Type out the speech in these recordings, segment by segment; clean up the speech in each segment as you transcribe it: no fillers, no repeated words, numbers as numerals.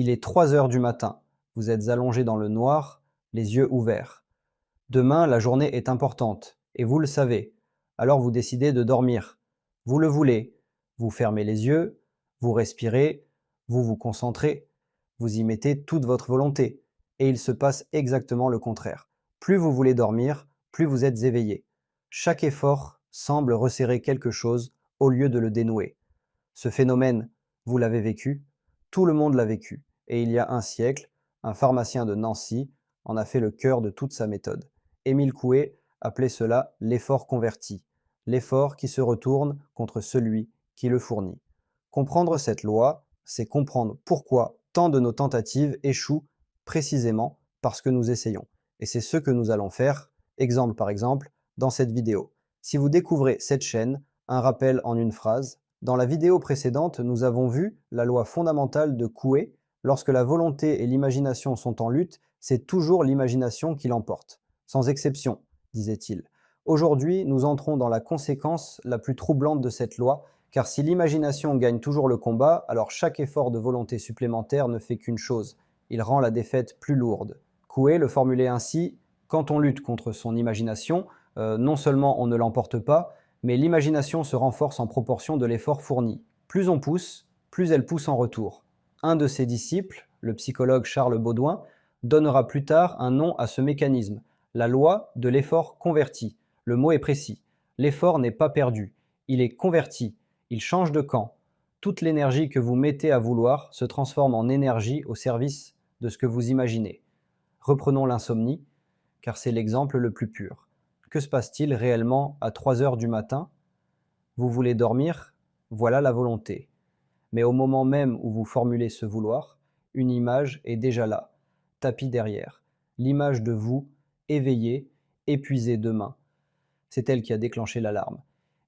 Il est 3 heures du matin. Vous êtes allongé dans le noir, les yeux ouverts. Demain, la journée est importante, et vous le savez. Alors vous décidez de dormir. Vous le voulez. Vous fermez les yeux, vous respirez, vous vous concentrez, vous y mettez toute votre volonté. Et il se passe exactement le contraire. Plus vous voulez dormir, plus vous êtes éveillé. Chaque effort semble resserrer quelque chose au lieu de le dénouer. Ce phénomène, vous l'avez vécu, tout le monde l'a vécu, et il y a un siècle, un pharmacien de Nancy en a fait le cœur de toute sa méthode. Émile Coué appelait cela l'effort converti, l'effort qui se retourne contre celui qui le fournit. Comprendre cette loi, c'est comprendre pourquoi tant de nos tentatives échouent précisément parce que nous essayons. Et c'est ce que nous allons faire, exemple par exemple, dans cette vidéo. Si vous découvrez cette chaîne, un rappel en une phrase. Dans la vidéo précédente, nous avons vu la loi fondamentale de Coué. Lorsque la volonté et l'imagination sont en lutte, c'est toujours l'imagination qui l'emporte. Sans exception, disait-il. Aujourd'hui, nous entrons dans la conséquence la plus troublante de cette loi, car si l'imagination gagne toujours le combat, alors chaque effort de volonté supplémentaire ne fait qu'une chose, il rend la défaite plus lourde. Coué le formulait ainsi: quand on lutte contre son imagination, non seulement on ne l'emporte pas, mais l'imagination se renforce en proportion de l'effort fourni. Plus on pousse, plus elle pousse en retour. Un de ses disciples, le psychologue Charles Baudouin, donnera plus tard un nom à ce mécanisme, la loi de l'effort converti. Le mot est précis. L'effort n'est pas perdu, il est converti, il change de camp. Toute l'énergie que vous mettez à vouloir se transforme en énergie au service de ce que vous imaginez. Reprenons l'insomnie, car c'est l'exemple le plus pur. Que se passe-t-il réellement à 3 heures du matin? Vous voulez dormir? Voilà la volonté. Mais au moment même où vous formulez ce vouloir, une image est déjà là, tapis derrière. L'image de vous, éveillé, épuisé demain. C'est elle qui a déclenché l'alarme.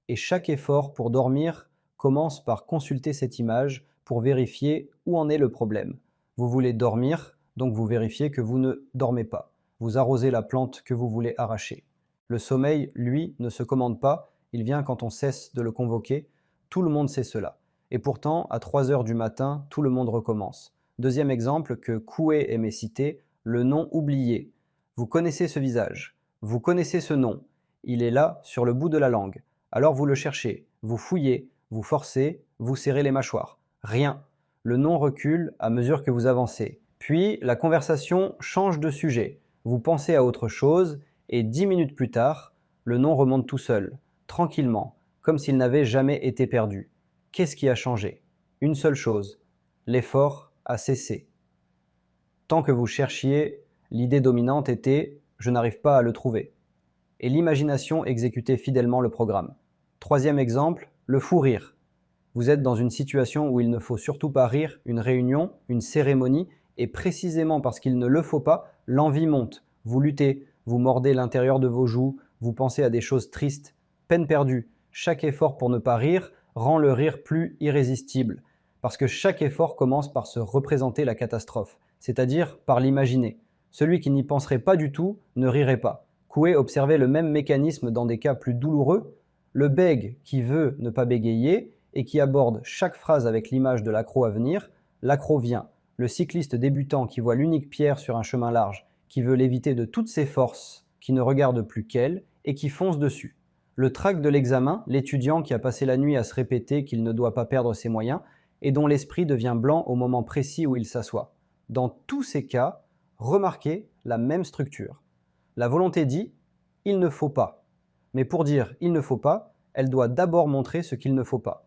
Et chaque effort pour dormir commence par consulter cette image pour vérifier où en est le problème. Vous voulez dormir, donc vous vérifiez que vous ne dormez pas. Vous arrosez la plante que vous voulez arracher. Le sommeil, lui, ne se commande pas, il vient quand on cesse de le convoquer. Tout le monde sait cela. Et pourtant, à 3 heures du matin, tout le monde recommence. Deuxième exemple que Coué aimait citer, le nom oublié. Vous connaissez ce visage, vous connaissez ce nom, il est là, sur le bout de la langue. Alors vous le cherchez, vous fouillez, vous forcez, vous serrez les mâchoires. Rien. Le nom recule à mesure que vous avancez. Puis la conversation change de sujet. Vous pensez à autre chose et 10 minutes plus tard, le nom remonte tout seul, tranquillement, comme s'il n'avait jamais été perdu. Qu'est-ce qui a changé? Une seule chose, l'effort a cessé. Tant que vous cherchiez, l'idée dominante était « je n'arrive pas à le trouver ». Et l'imagination exécutait fidèlement le programme. Troisième exemple, le fou rire. Vous êtes dans une situation où il ne faut surtout pas rire, une réunion, une cérémonie, et précisément parce qu'il ne le faut pas, l'envie monte. Vous luttez, vous mordez l'intérieur de vos joues, vous pensez à des choses tristes. Peine perdue. Chaque effort pour ne pas rire rend le rire plus irrésistible. Parce que chaque effort commence par se représenter la catastrophe, c'est-à-dire par l'imaginer. Celui qui n'y penserait pas du tout ne rirait pas. Coué observait le même mécanisme dans des cas plus douloureux. Le bègue qui veut ne pas bégayer et qui aborde chaque phrase avec l'image de l'accro à venir, l'accro vient. Le cycliste débutant qui voit l'unique pierre sur un chemin large, qui veut l'éviter de toutes ses forces, qui ne regarde plus qu'elle et qui fonce dessus. Le trac de l'examen, l'étudiant qui a passé la nuit à se répéter qu'il ne doit pas perdre ses moyens et dont l'esprit devient blanc au moment précis où il s'assoit. Dans tous ces cas, remarquez la même structure. La volonté dit « il ne faut pas ». Mais pour dire « il ne faut pas », elle doit d'abord montrer ce qu'il ne faut pas.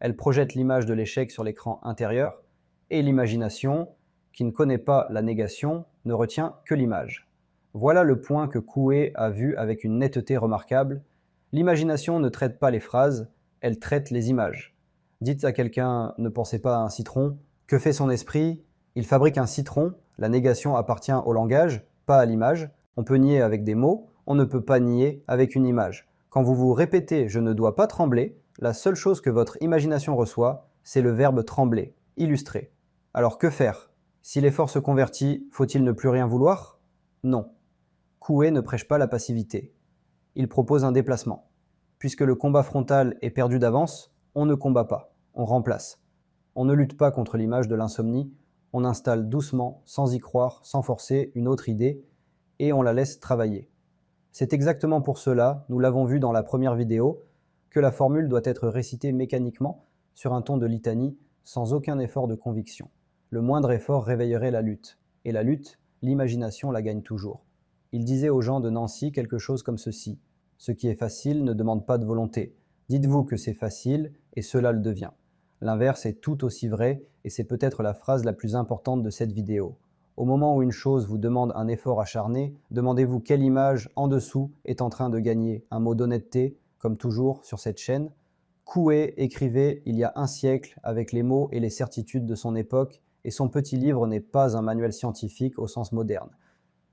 Elle projette l'image de l'échec sur l'écran intérieur, et l'imagination, qui ne connaît pas la négation, ne retient que l'image. Voilà le point que Coué a vu avec une netteté remarquable. L'imagination ne traite pas les phrases, elle traite les images. Dites à quelqu'un « ne pensez pas à un citron », que fait son esprit? Il fabrique un citron, la négation appartient au langage, pas à l'image. On peut nier avec des mots, on ne peut pas nier avec une image. Quand vous vous répétez « je ne dois pas trembler », la seule chose que votre imagination reçoit, c'est le verbe trembler, illustré. Alors que faire? Si l'effort se convertit, faut-il ne plus rien vouloir? Non. Coué ne prêche pas la passivité. Il propose un déplacement. Puisque le combat frontal est perdu d'avance, on ne combat pas, on remplace. On ne lutte pas contre l'image de l'insomnie, On installe doucement, sans y croire, sans forcer, une autre idée, et on la laisse travailler. C'est exactement pour cela, nous l'avons vu dans la première vidéo, que la formule doit être récitée mécaniquement, sur un ton de litanie, sans aucun effort de conviction. Le moindre effort réveillerait la lutte. Et la lutte, l'imagination la gagne toujours. Il disait aux gens de Nancy quelque chose comme ceci. Ce qui est facile ne demande pas de volonté. Dites-vous que c'est facile, et cela le devient. L'inverse est tout aussi vrai, et c'est peut-être la phrase la plus importante de cette vidéo. Au moment où une chose vous demande un effort acharné, demandez-vous quelle image en dessous est en train de gagner un mot d'honnêteté, comme toujours sur cette chaîne. Coué écrivait il y a un siècle avec les mots et les certitudes de son époque, et son petit livre n'est pas un manuel scientifique au sens moderne.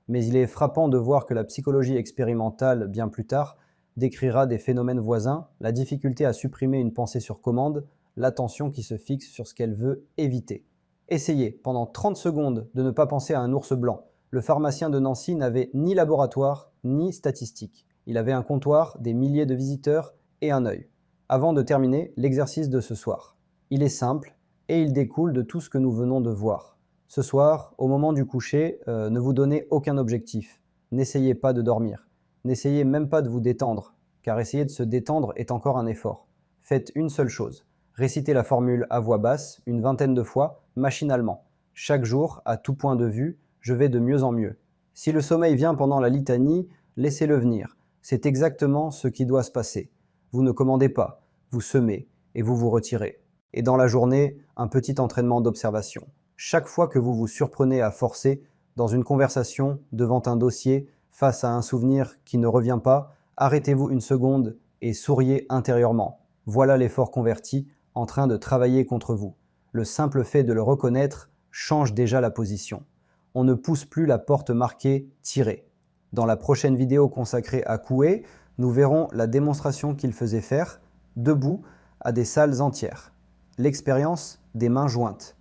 Mais il est frappant de voir que la psychologie expérimentale, bien plus tard, décrira des phénomènes voisins, la difficulté à supprimer une pensée sur commande, l'attention qui se fixe sur ce qu'elle veut éviter. Essayez, pendant 30 secondes, de ne pas penser à un ours blanc. Le pharmacien de Nancy n'avait ni laboratoire, ni statistique. Il avait un comptoir, des milliers de visiteurs et un œil. Avant de terminer, l'exercice de ce soir. Il est simple et il découle de tout ce que nous venons de voir. Ce soir, au moment du coucher, ne vous donnez aucun objectif. N'essayez pas de dormir. N'essayez même pas de vous détendre, car essayer de se détendre est encore un effort. Faites une seule chose. Récitez la formule à voix basse, une vingtaine de fois, machinalement. Chaque jour, à tout point de vue, je vais de mieux en mieux. Si le sommeil vient pendant la litanie, laissez-le venir. C'est exactement ce qui doit se passer. Vous ne commandez pas, vous semez, et vous vous retirez. Et dans la journée, un petit entraînement d'observation. Chaque fois que vous vous surprenez à forcer, dans une conversation, devant un dossier, face à un souvenir qui ne revient pas, arrêtez-vous une seconde et souriez intérieurement. Voilà l'effort converti en train de travailler contre vous. Le simple fait de le reconnaître change déjà la position. On ne pousse plus la porte marquée « Tirer ». Dans la prochaine vidéo consacrée à Coué, nous verrons la démonstration qu'il faisait faire, debout, à des salles entières. L'expérience des mains jointes.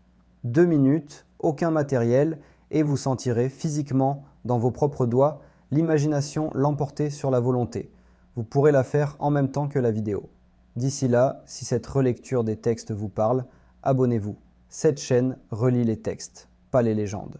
2 minutes, aucun matériel, et vous sentirez physiquement, dans vos propres doigts, l'imagination l'emporter sur la volonté. Vous pourrez la faire en même temps que la vidéo. D'ici là, si cette relecture des textes vous parle, abonnez-vous. Cette chaîne relie les textes, pas les légendes.